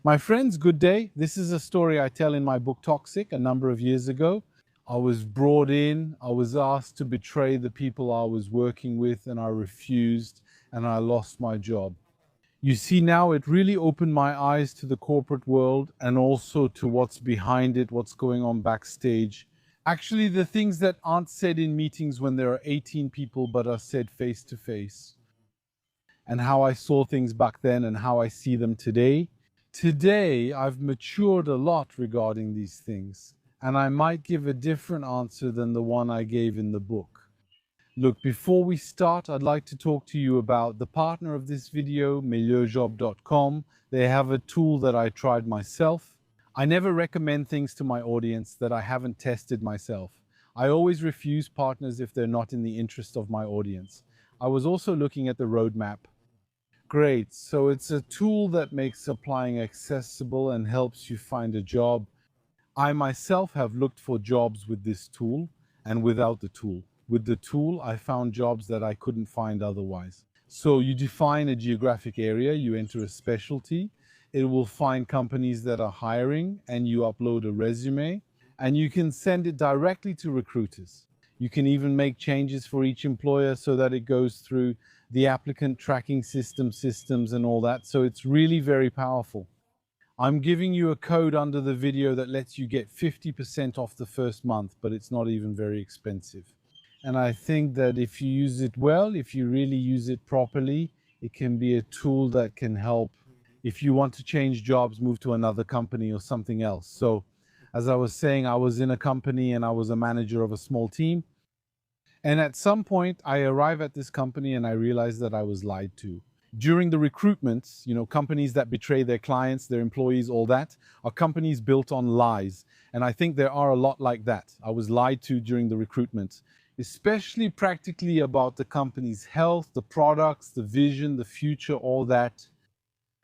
My friends, good day. This is a story I tell in my book Toxic a number of years ago. I was brought in, I was asked to betray the people I was working with, and I refused, and I lost my job. You see, now it really opened my eyes to the corporate world and also to what's behind it, what's going on backstage. Actually, the things that aren't said in meetings when there are 18 people but are said face to face, and how I saw things back then and how I see them today. Today, I've matured a lot regarding these things, and I might give a different answer than the one I gave in the book. Look, before we start, I'd like to talk to you about the partner of this video, meilleurjob.com. They have a tool that I tried myself. I never recommend things to my audience that I haven't tested myself. I always refuse partners if they're not in the interest of my audience. I was also looking at the roadmap. Great. So it's a tool that makes applying accessible and helps you find a job. I myself have looked for jobs with this tool and without the tool. With the tool, I found jobs that I couldn't find otherwise. So you define a geographic area, you enter a specialty, it will find companies that are hiring, and you upload a resume, and you can send it directly to recruiters. You can even make changes for each employer so that it goes through the applicant tracking systems and all that. So it's really very powerful. I'm giving you a code under the video that lets you get 50% off the first month, but it's not even very expensive. And I think that if you use it well, if you really use it properly, it can be a tool that can help if you want to change jobs, move to another company or something else. So as I was saying, I was in a company and I was a manager of a small team. And at some point, I arrive at this company and I realize that I was lied to. During the recruitments, companies that betray their clients, their employees, all that, are companies built on lies. And I think there are a lot like that. I was lied to during the recruitment, especially practically about the company's health, the products, the vision, the future, all that.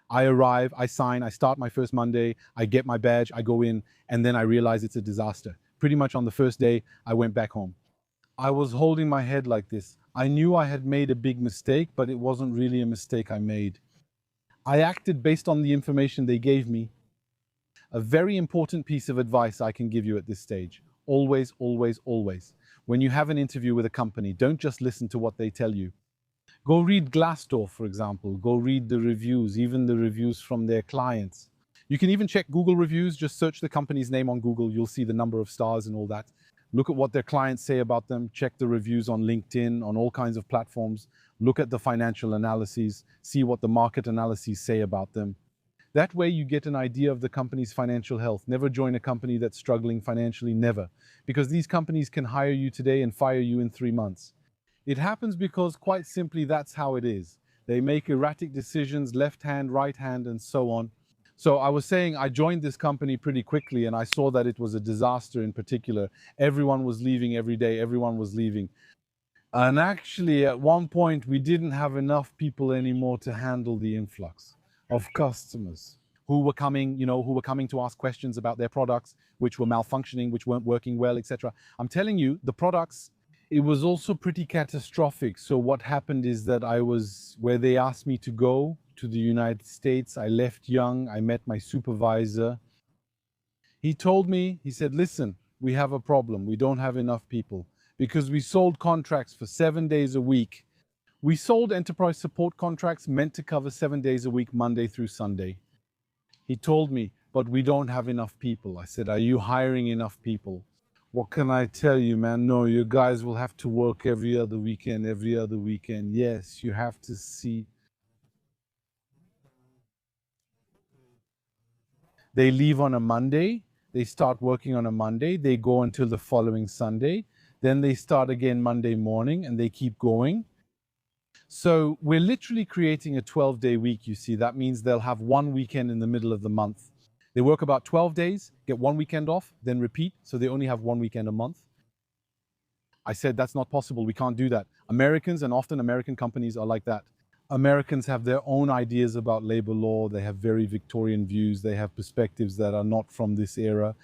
I arrive, I sign, I start my first Monday, I get my badge, I go in, and then I realize it's a disaster. Pretty much on the first day, I went back home. I was holding my head like this. I knew I had made a big mistake, but it wasn't really a mistake I made. I acted based on the information they gave me. A very important piece of advice I can give you at this stage. Always, always, always. When you have an interview with a company, don't just listen to what they tell you. Go read Glassdoor, for example. Go read the reviews, even the reviews from their clients. You can even check Google reviews. Just search the company's name on Google. You'll see the number of stars and all that. Look at what their clients say about them. Check the reviews on LinkedIn, on all kinds of platforms. Look at the financial analyses. See what the market analyses say about them. That way you get an idea of the company's financial health. Never join a company that's struggling financially, never. Because these companies can hire you today and fire you in 3 months. It happens because, quite simply, that's how it is. They make erratic decisions, left hand, right hand, and so on. So I was saying I joined this company pretty quickly and I saw that it was a disaster in particular. Everyone was leaving every day, everyone was leaving. And actually, at one point, we didn't have enough people anymore to handle the influx of customers who were coming, to ask questions about their products, which were malfunctioning, which weren't working well, etc. I'm telling you, the products, it was also pretty catastrophic. So what happened is that where they asked me to go to the United States, I left young, I met my supervisor. He told me, he said, listen, we have a problem. We don't have enough people because we sold contracts for 7 days a week. We sold enterprise support contracts meant to cover 7 days a week, Monday through Sunday. He told me, but we don't have enough people. I said, are you hiring enough people? What can I tell you, man? No, you guys will have to work every other weekend. Yes, you have to see. They leave on a Monday. They start working on a Monday. They go until the following Sunday. Then they start again Monday morning and they keep going. So we're literally creating a 12-day week, you see. That means they'll have one weekend in the middle of the month. They work about 12 days, get one weekend off, then repeat. So they only have one weekend a month. I said, that's not possible. We can't do that. Americans, and often American companies are like that. Americans have their own ideas about labor law. They have very Victorian views. They have perspectives that are not from this era.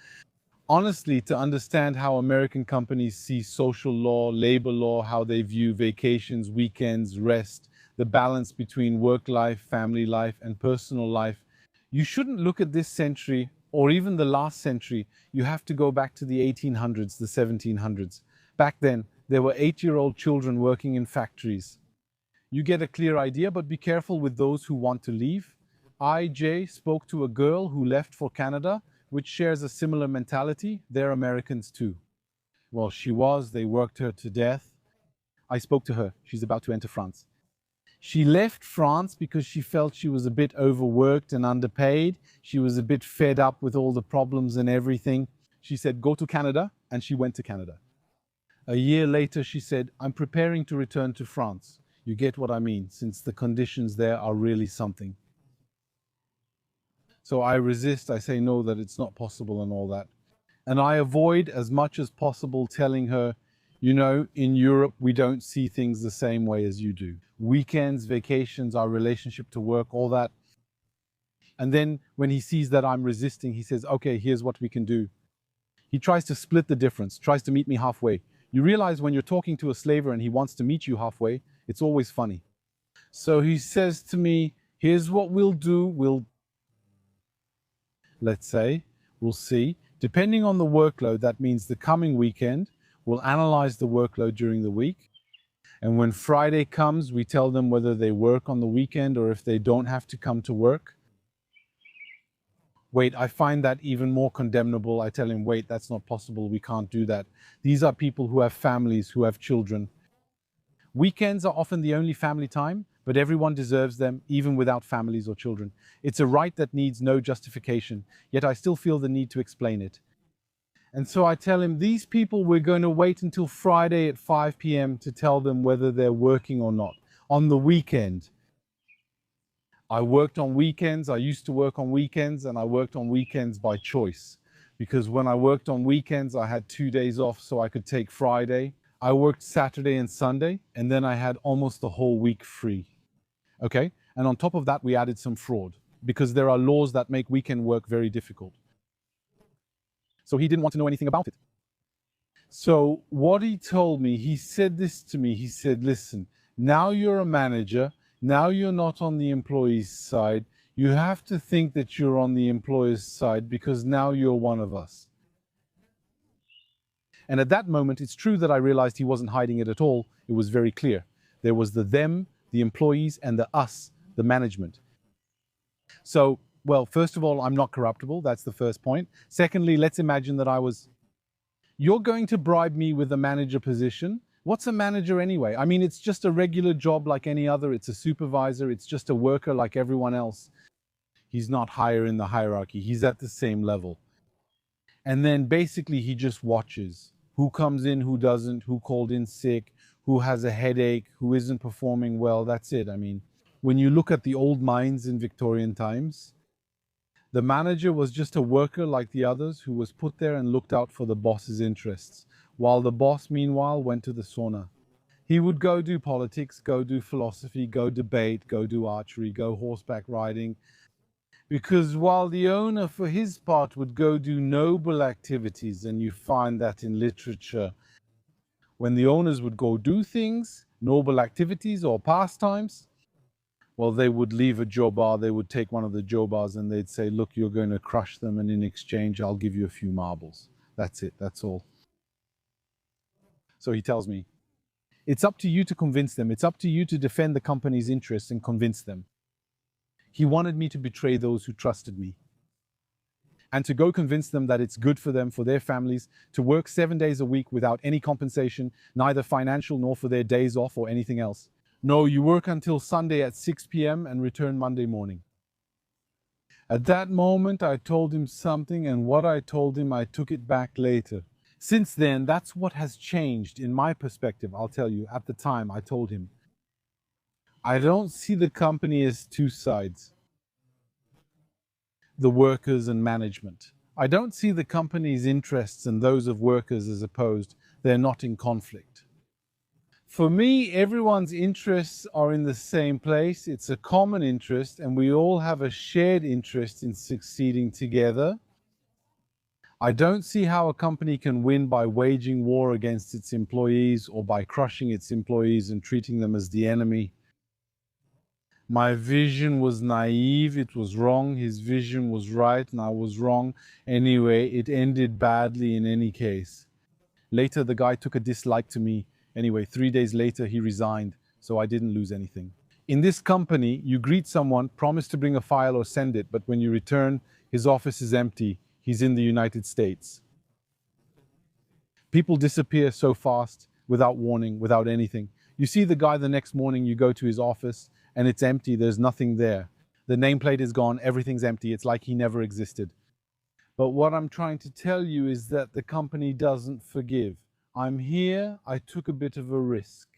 Honestly, to understand how American companies see social law, labor law, how they view vacations, weekends, rest, the balance between work life, family life, and personal life, You shouldn't look at this century or even the last century. You have to go back to the 1800s, the 1700s. Back then, there were 8-year-old children working in factories. You get a clear idea, but be careful with those who want to leave. I, Jay, spoke to a girl who left for Canada, which shares a similar mentality. They're Americans too. Well, they worked her to death. I spoke to her. She's about to enter France. She left France because she felt she was a bit overworked and underpaid. She was a bit fed up with all the problems and everything. She said, go to Canada, and she went to Canada. A year later, she said, I'm preparing to return to France. You get what I mean, since the conditions there are really something. So I resist, I say no, that it's not possible and all that. And I avoid as much as possible telling her, you know, in Europe, we don't see things the same way as you do. Weekends, vacations, our relationship to work, all that. And then when he sees that I'm resisting, he says, okay, here's what we can do. He tries to split the difference, tries to meet me halfway. You realize when you're talking to a slaver and he wants to meet you halfway, it's always funny. So he says to me, here's what we'll do. Let's say, we'll see. Depending on the workload, that means the coming weekend, we'll analyze the workload during the week. And when Friday comes, we tell them whether they work on the weekend or if they don't have to come to work. Wait, I find that even more condemnable. I tell him, wait, that's not possible. We can't do that. These are people who have families, who have children. Weekends are often the only family time, but everyone deserves them, even without families or children. It's a right that needs no justification, yet I still feel the need to explain it. And so I tell him, these people, we're going to wait until Friday at 5 p.m. to tell them whether they're working or not. On the weekend, I worked on weekends, I used to work on weekends, and I worked on weekends by choice. Because when I worked on weekends, I had 2 days off so I could take Friday. I worked Saturday and Sunday, and then I had almost the whole week free. Okay? And on top of that, we added some fraud, because there are laws that make weekend work very difficult. So he didn't want to know anything about it. So what he told me, he said this to me, he said, listen, now you're a manager, now you're not on the employee's side, you have to think that you're on the employer's side because now you're one of us. And at that moment, it's true that I realized he wasn't hiding it at all. It was very clear. There was the them, the employees, and the us, the management. So, well, first of all, I'm not corruptible. That's the first point. Secondly, let's imagine that you're going to bribe me with a manager position. What's a manager anyway? I mean, it's just a regular job like any other. It's a supervisor. It's just a worker like everyone else. He's not higher in the hierarchy. He's at the same level. And then basically he just watches who comes in, who doesn't, who called in sick, who has a headache, who isn't performing well. That's it. I mean, when you look at the old mines in Victorian times, the manager was just a worker like the others who was put there and looked out for the boss's interests, while the boss, meanwhile, went to the sauna. He would go do politics, go do philosophy, go debate, go do archery, go horseback riding, because while the owner, for his part, would go do noble activities, and you find that in literature, when the owners would go do things, noble activities or pastimes, well, they would leave a jobar, they would take one of the jobars and they'd say, look, you're going to crush them, and in exchange, I'll give you a few marbles. That's it, that's all. So he tells me, it's up to you to convince them. It's up to you to defend the company's interests and convince them. He wanted me to betray those who trusted me and to go convince them that it's good for them, for their families, to work 7 days a week without any compensation, neither financial nor for their days off or anything else. No, you work until Sunday at 6 p.m. and return Monday morning. At that moment, I told him something, and what I told him, I took it back later. Since then, that's what has changed in my perspective. I'll tell you, at the time, I told him, I don't see the company as two sides, the workers and management. I don't see the company's interests and those of workers as opposed. They're not in conflict. For me, everyone's interests are in the same place. It's a common interest, and we all have a shared interest in succeeding together. I don't see how a company can win by waging war against its employees or by crushing its employees and treating them as the enemy. My vision was naive, it was wrong. His vision was right and I was wrong. Anyway, it ended badly in any case. Later, the guy took a dislike to me. Anyway, 3 days later, he resigned, so I didn't lose anything. In this company, you greet someone, promise to bring a file or send it, but when you return, his office is empty. He's in the United States. People disappear so fast, without warning, without anything. You see the guy the next morning, you go to his office, and it's empty, there's nothing there. The nameplate is gone, everything's empty, it's like he never existed. But what I'm trying to tell you is that the company doesn't forgive. I'm here, I took a bit of a risk.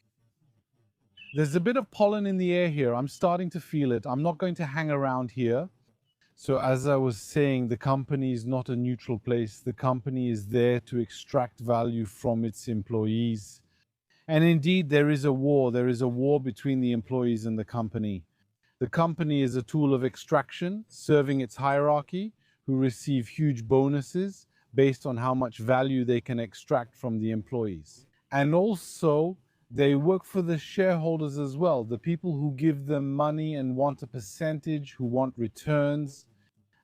There's a bit of pollen in the air here, I'm starting to feel it. I'm not going to hang around here. So as I was saying, the company is not a neutral place. The company is there to extract value from its employees. And indeed, there is a war. There is a war between the employees and the company. The company is a tool of extraction, serving its hierarchy, who receive huge bonuses based on how much value they can extract from the employees. And also, they work for the shareholders as well, the people who give them money and want a percentage, who want returns.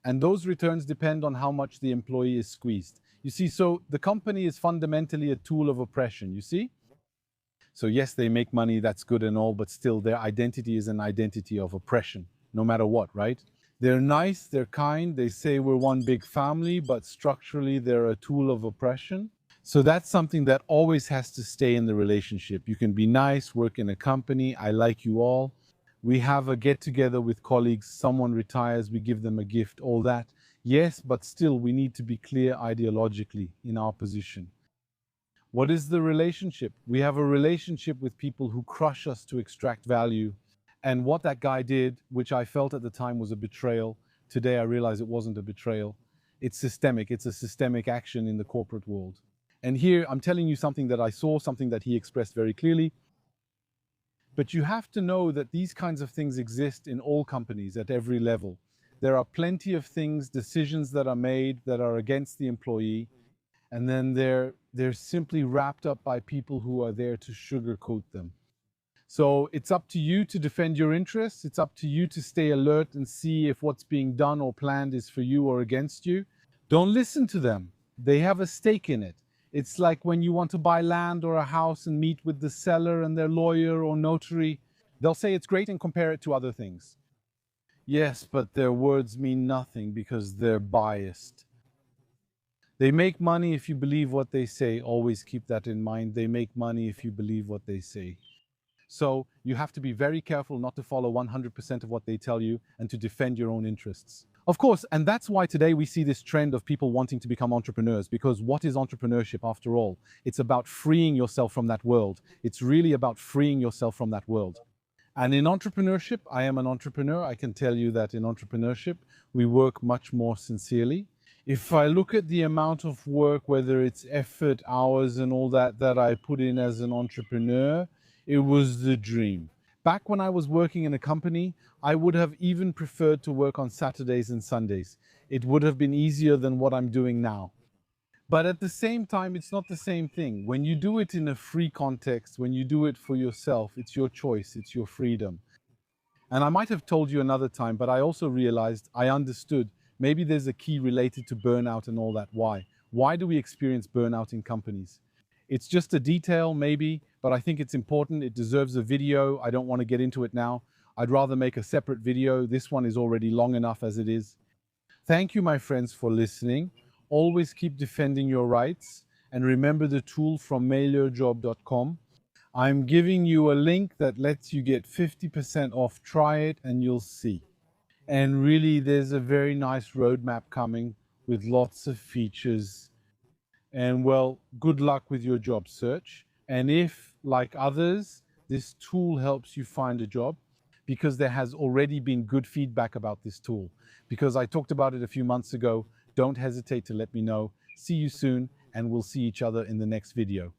And those returns depend on how much the employee is squeezed. You see, so the company is fundamentally a tool of oppression, you see? So yes, they make money, that's good and all, but still their identity is an identity of oppression, no matter what, right? They're nice, they're kind, they say we're one big family, but structurally they're a tool of oppression. So that's something that always has to stay in the relationship. You can be nice, work in a company, I like you all. We have a get-together with colleagues, someone retires, we give them a gift, all that. Yes, but still we need to be clear ideologically in our position. What is the relationship? We have a relationship with people who crush us to extract value. And what that guy did, which I felt at the time was a betrayal, today I realize it wasn't a betrayal. It's systemic, it's a systemic action in the corporate world. And here I'm telling you something that I saw, something that he expressed very clearly. But you have to know that these kinds of things exist in all companies at every level. There are plenty of things, decisions that are made that are against the employee, and then they're simply wrapped up by people who are there to sugarcoat them. So it's up to you to defend your interests. It's up to you to stay alert and see if what's being done or planned is for you or against you. Don't listen to them. They have a stake in it. It's like when you want to buy land or a house and meet with the seller and their lawyer or notary. They'll say it's great and compare it to other things. Yes, but their words mean nothing because they're biased. They make money if you believe what they say. Always keep that in mind. They make money if you believe what they say. So you have to be very careful not to follow 100% of what they tell you and to defend your own interests. Of course, and that's why today we see this trend of people wanting to become entrepreneurs, because what is entrepreneurship after all? It's about freeing yourself from that world. It's really about freeing yourself from that world. And in entrepreneurship, I am an entrepreneur. I can tell you that in entrepreneurship, we work much more sincerely. If I look at the amount of work, whether it's effort, hours, and all that I put in as an entrepreneur, it was the dream. Back when I was working in a company, I would have even preferred to work on Saturdays and Sundays. It would have been easier than what I'm doing now. But at the same time, it's not the same thing. When you do it in a free context, when you do it for yourself, it's your choice, it's your freedom. And I might have told you another time, but I also realized, I understood, maybe there's a key related to burnout and all that. Why? Why do we experience burnout in companies? It's just a detail, maybe, but I think it's important. It deserves a video. I don't want to get into it now. I'd rather make a separate video. This one is already long enough as it is. Thank you, my friends, for listening. Always keep defending your rights. And remember the tool from mailyourjob.com. I'm giving you a link that lets you get 50% off. Try it and you'll see. And really, there's a very nice roadmap coming with lots of features. And well, good luck with your job search. And if, like others, this tool helps you find a job, because there has already been good feedback about this tool, because I talked about it a few months ago, don't hesitate to let me know. See you soon, and we'll see each other in the next video.